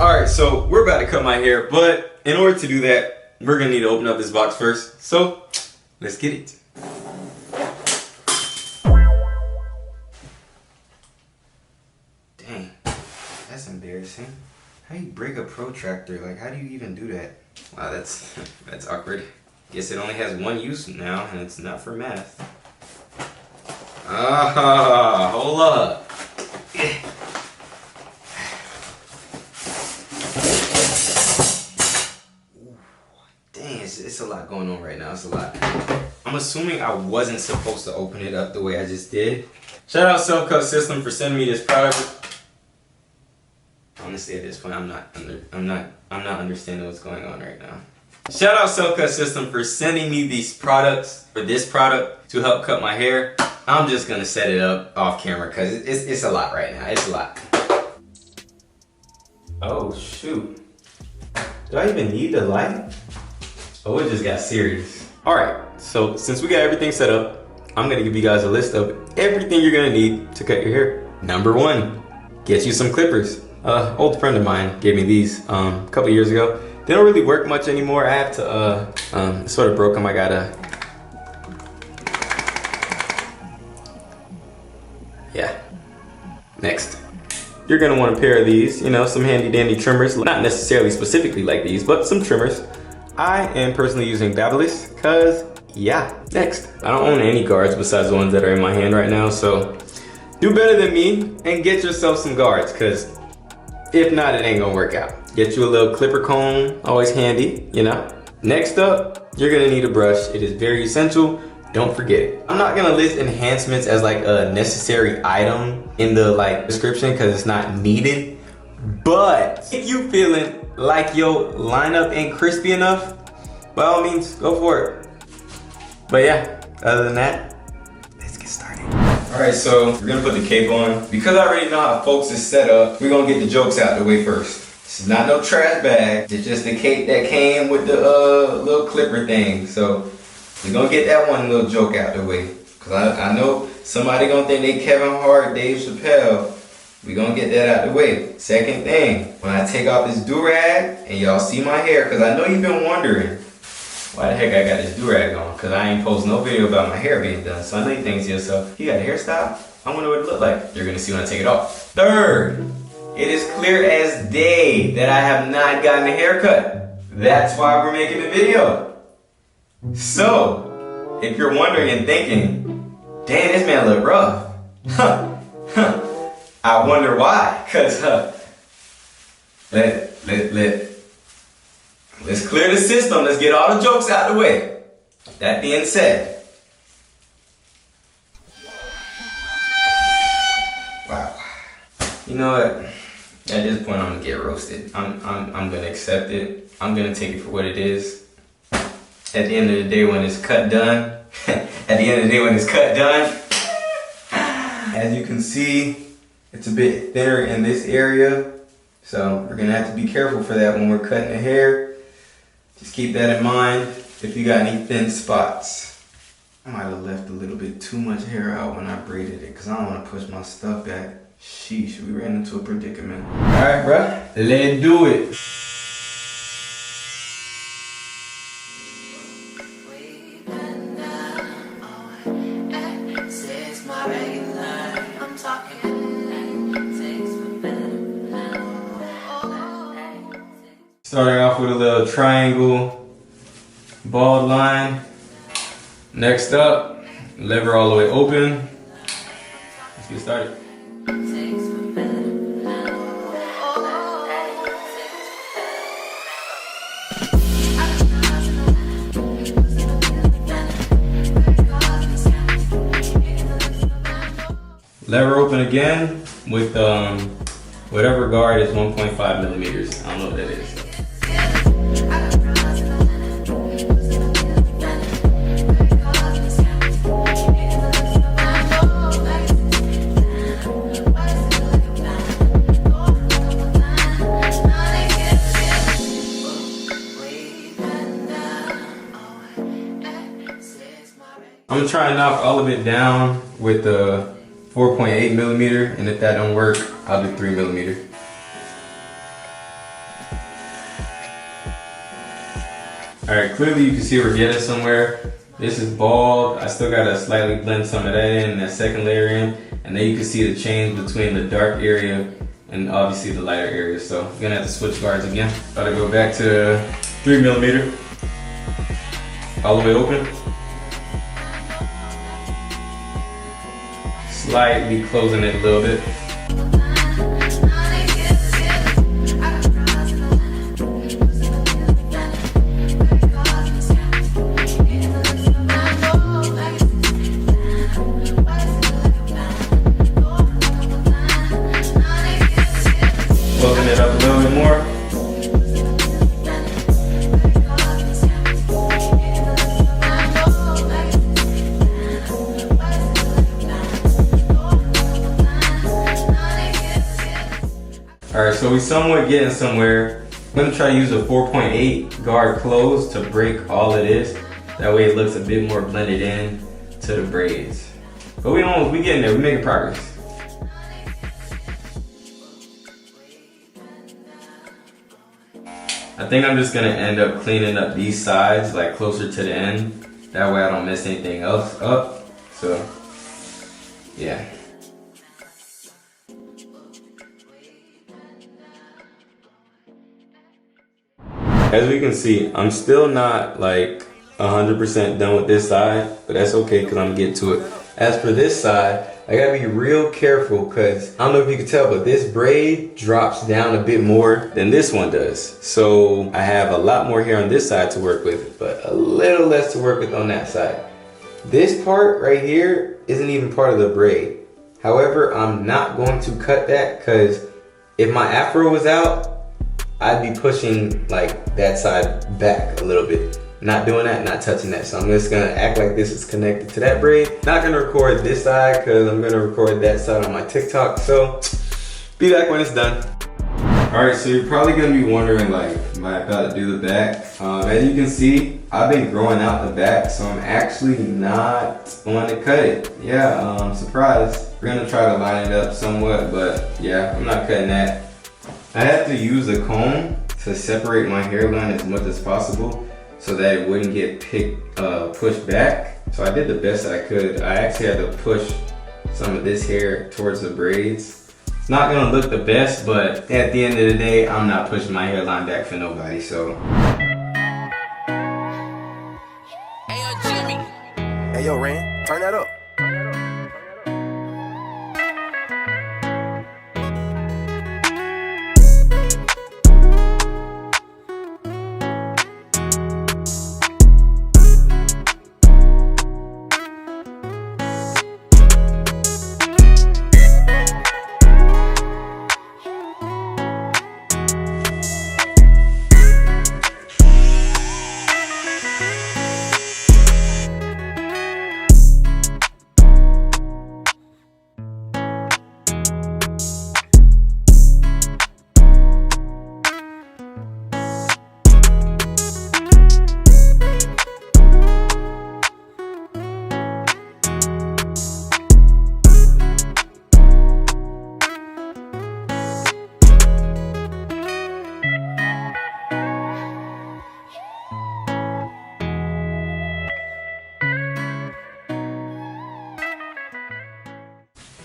Alright, so we're about to cut my hair, but in order to do that, we're gonna need to open up this box first. So, let's get it. Dang, that's embarrassing. How do you break a protractor? Like, how do you even do that? Wow, that's awkward. Guess it only has one use now, and it's not for math. Ah, hold up. Dang, it's a lot going on right now. It's a lot. I'm assuming I wasn't supposed to open it up the way I just did. Shout out Self Cut System for sending me this product. Honestly, at this point, I'm not understanding what's going on right now. Shout out Self Cut System for sending me these products, for this product to help cut my hair. I'm just gonna set it up off camera because it's a lot right now. It's a lot. Oh shoot. Do I even need the light? Oh, it just got serious. Alright, so since we got everything set up, I'm gonna give you guys a list of everything you're gonna need to cut your hair. Number one, get you some clippers. Old friend of mine gave me these a couple years ago. They don't really work much anymore. I have to, sort of broke them. I gotta, yeah. Next, you're gonna want a pair of these, you know, some handy dandy trimmers. Not necessarily specifically like these, but some trimmers. I am personally using Babyliss, cause yeah. Next, I don't own any guards besides the ones that are in my hand right now, so do better than me and get yourself some guards, cause if not, it ain't gonna work out. Get you a little clipper comb, always handy, you know. Next up, you're gonna need a brush. It is very essential, don't forget it. I'm not gonna list enhancements as like a necessary item in the like description because it's not needed. But if you feeling like your lineup ain't crispy enough, by all means, go for it. But yeah, other than that, let's get started. All right, so we're gonna put the cape on. Because I already know how folks is set up, we're gonna get the jokes out the way first. This is not no trash bag. It's just the cape that came with the little clipper thing. So we're gonna get that one little joke out the way. Cause I know somebody gonna think they Kevin Hart, Dave Chappelle. We're gonna get that out the way. Second thing, when I take off this do-rag and y'all see my hair, cause I know you've been wondering why the heck I got this do-rag on, cause I ain't post no video about my hair being done. So I know you think to yourself, you got a hairstyle? I wonder what it look like. You're gonna see when I take it off. Third, it is clear as day that I have not gotten a haircut. That's why we're making the video. So, if you're wondering and thinking, dang, this man look rough. I wonder why, cause let's clear the system. Let's get all the jokes out the way. That being said, wow. You know what? At this point, I'm gonna get roasted. I'm gonna accept it. I'm gonna take it for what it is. At the end of the day, when it's cut done, as you can see, it's a bit thinner in this area. So we're gonna have to be careful for that when we're cutting the hair. Just keep that in mind if you got any thin spots. I might have left a little bit too much hair out when I braided it because I don't want to push my stuff back. Sheesh, we ran into a predicament. Alright, bruh, let's do it. Starting off with a little triangle bald line. Next up, lever all the way open. Let's get started. Lever open again with whatever guard is 1.5 millimeters. I don't know what that is. I'm gonna try and knock all of it down with the 4.8 millimeter, and if that don't work, I'll do 3 millimeter. All right, clearly you can see we're getting somewhere. This is bald. I still gotta slightly blend some of that in, that second layer in, and then you can see the change between the dark area and obviously the lighter area. So I'm gonna have to switch guards again. Gotta go back to 3mm, all the way open. Slightly closing it a little bit. Closing it up a little bit more. Alright, so we somewhat getting somewhere. I'm gonna try to use a 4.8 guard close to break all of this. That way it looks a bit more blended in to the braids. But we getting there, we making progress. I think I'm just gonna end up cleaning up these sides like closer to the end. That way I don't mess anything else up. So, yeah. As we can see, I'm still not like 100% done with this side, but that's okay because I'm gonna get to it. As for this side, I gotta be real careful because I don't know if you can tell, but this braid drops down a bit more than this one does. So I have a lot more hair on this side to work with, but a little less to work with on that side. This part right here isn't even part of the braid. However, I'm not going to cut that because if my afro was out, I'd be pushing like that side back a little bit. Not doing that, not touching that. So I'm just gonna act like this is connected to that braid. Not gonna record this side because I'm gonna record that side on my TikTok. So be back when it's done. All right, so you're probably gonna be wondering like, am I about to do the back? As you can see, I've been growing out the back, so I'm actually not going to cut it. Yeah, surprise. We're gonna try to line it up somewhat, but yeah, I'm not cutting that. I have to use a comb to separate my hairline as much as possible so that it wouldn't get pushed back. So I did the best that I could. I actually had to push some of this hair towards the braids. It's not gonna look the best, but at the end of the day, I'm not pushing my hairline back for nobody, so. Hey, yo, Jimmy. Hey, yo, Ren, turn that up.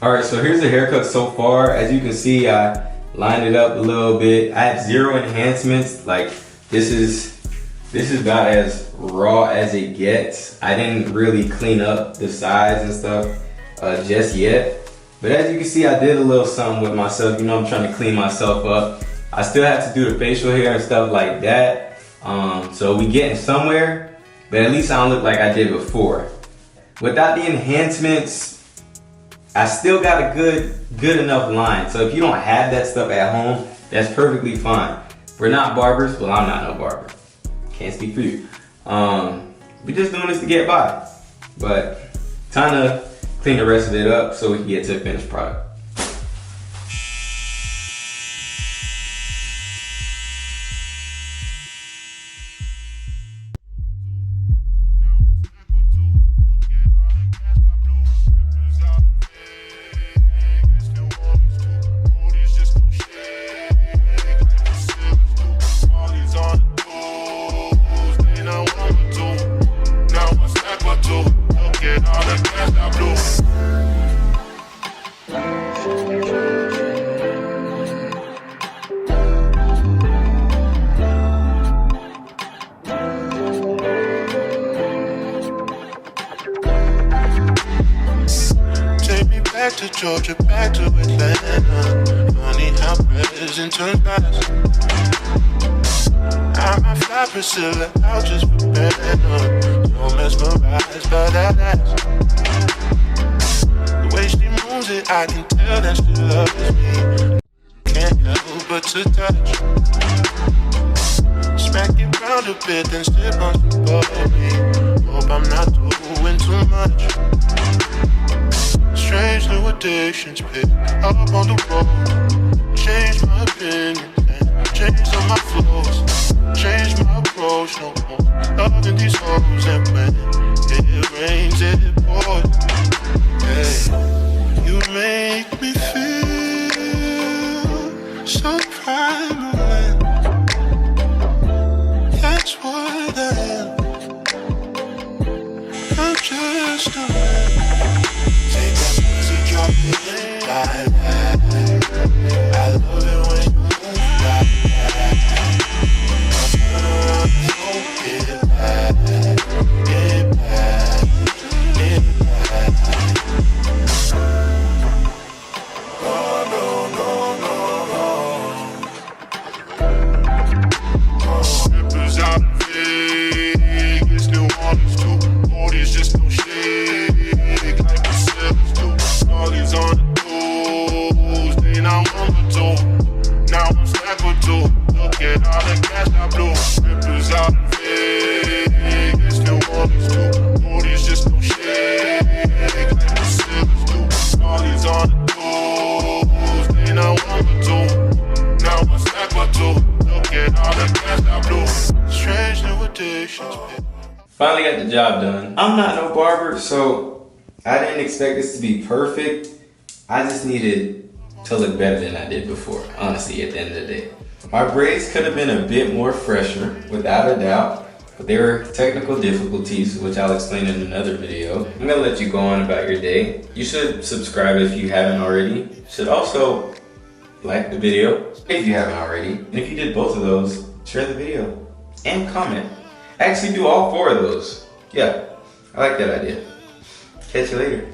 All right, so here's the haircut so far. As you can see, I lined it up a little bit. I have 0 enhancements. Like this is about as raw as it gets. I didn't really clean up the sides and stuff just yet. But as you can see, I did a little something with myself. You know, I'm trying to clean myself up. I still have to do the facial hair and stuff like that. So we getting somewhere, but at least I don't look like I did before. Without the enhancements, I still got a good enough line. So if you don't have that stuff at home, that's perfectly fine. We're not barbers. Well, I'm not no barber. Can't speak for you. We're just doing this to get by. But time to clean the rest of it up so we can get to the finished product. to Georgia, back to Atlanta. Funny how present turns past. I might fly Priscilla out just for better. So mesmerized by that ass. The way she moves it, I can tell that she loves me. Can't help but to touch. Smack it round a bit, then sip on some bubbly. Hope I'm not doing too much. Strange new addictions pick up on the road. Change my opinion and change all my flows. Change my approach, no more loving these hoes. And when it rains, it pours. Hey, you make me feel so primal. That's what I am. I'm just a man. Take that pussy, drop it like that. I love it when you move like that. Turn around and go get it back. Get it back. Get it back. No, no, no, no, no. Strippers out in Vegas, New Orleans too. Booty's just no shake like the sellers do. Charlie's on the toes, they not on the toe. Now I'm slack with two. Look at all the cash I blew. Strippers out in Vegas, New Orleans too. Booty's just no shake like the sellers do. Charlie's on the toes, they not on the toe. Now I'm slack with two. Look at all the cash I blew. Strange new addictions. Finally got the job done. I'm not no barber, so I didn't expect this to be perfect. I just needed to look better than I did before, honestly, at the end of the day. My braids could have been a bit more fresher, without a doubt, but there were technical difficulties, which I'll explain in another video. I'm gonna let you go on about your day. You should subscribe if you haven't already. You should also like the video if you haven't already. And if you did both of those, share the video and comment. Actually do all 4 of those. Yeah, I like that idea. Catch you later.